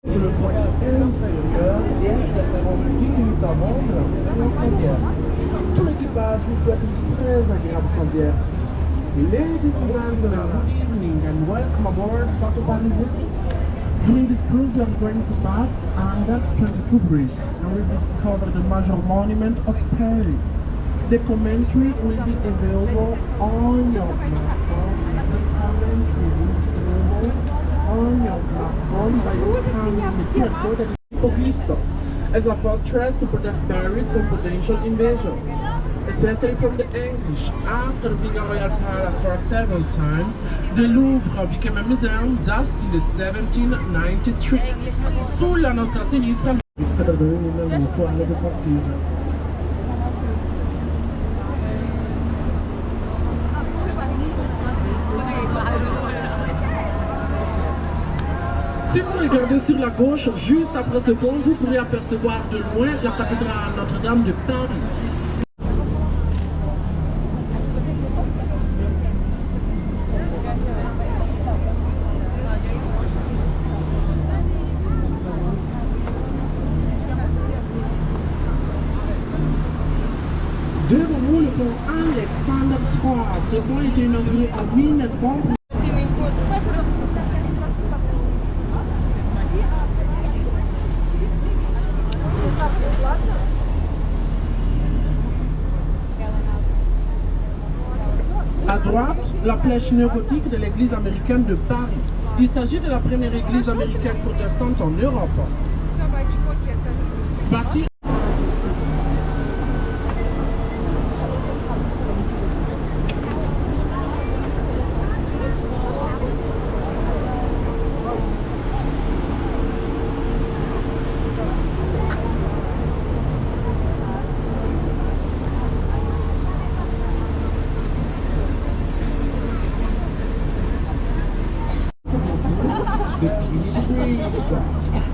Le voyage intérieur est exactement 10 minutes avant de la première croisière. Tout l'équipage vous souhaite une très agréable croisière. Ladies and gentlemen, good evening and welcome aboard Porto Parisien. During this cruise we are going to pass under 22 bridge and we'll discover the major monument of Paris. The commentary will be available on your smartphone. The commentary will be available on your smartphone by scanning the QR code that is Augusto as a fortress to protect Paris from potential invasion, especially from the English. After being a royal palace for several times, the Louvre became a museum just in the 1793. Sulla nostra sinistra si vous regardez sur la gauche, juste après ce pont, vous pourrez apercevoir de loin la cathédrale Notre-Dame de Paris. Devant nous, le pont Alexandre III. Ce pont a été inauguré en 1900. À droite, la flèche néogothique de l'église américaine de Paris. Il s'agit de la première église américaine protestante en Europe. Partie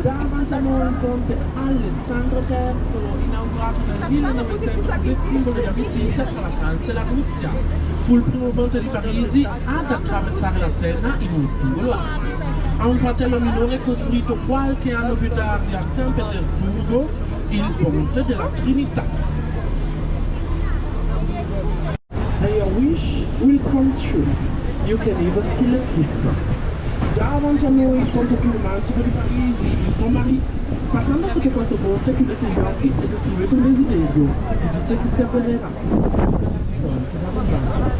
davanti a noi il ponte Alessandro III, inaugurato nel 1900, simbolo di amicizia tra la Francia e la Russia. Fu il primo ponte di Parigi ad attraversare la Senna in un singolo atto. Ha un fratello minore costruito qualche anno più tardi a San Pietroburgo, il ponte della Trinità. And your wish will come true. You can even steal a kiss. Davanti a noi il ponte più romantico di Parigi, il Pont Marie. Passando sotto questo ponte chiudete gli occhi ed esprimete un desiderio. Si dice che si avvererà. Ci si vuole, che va in Francia.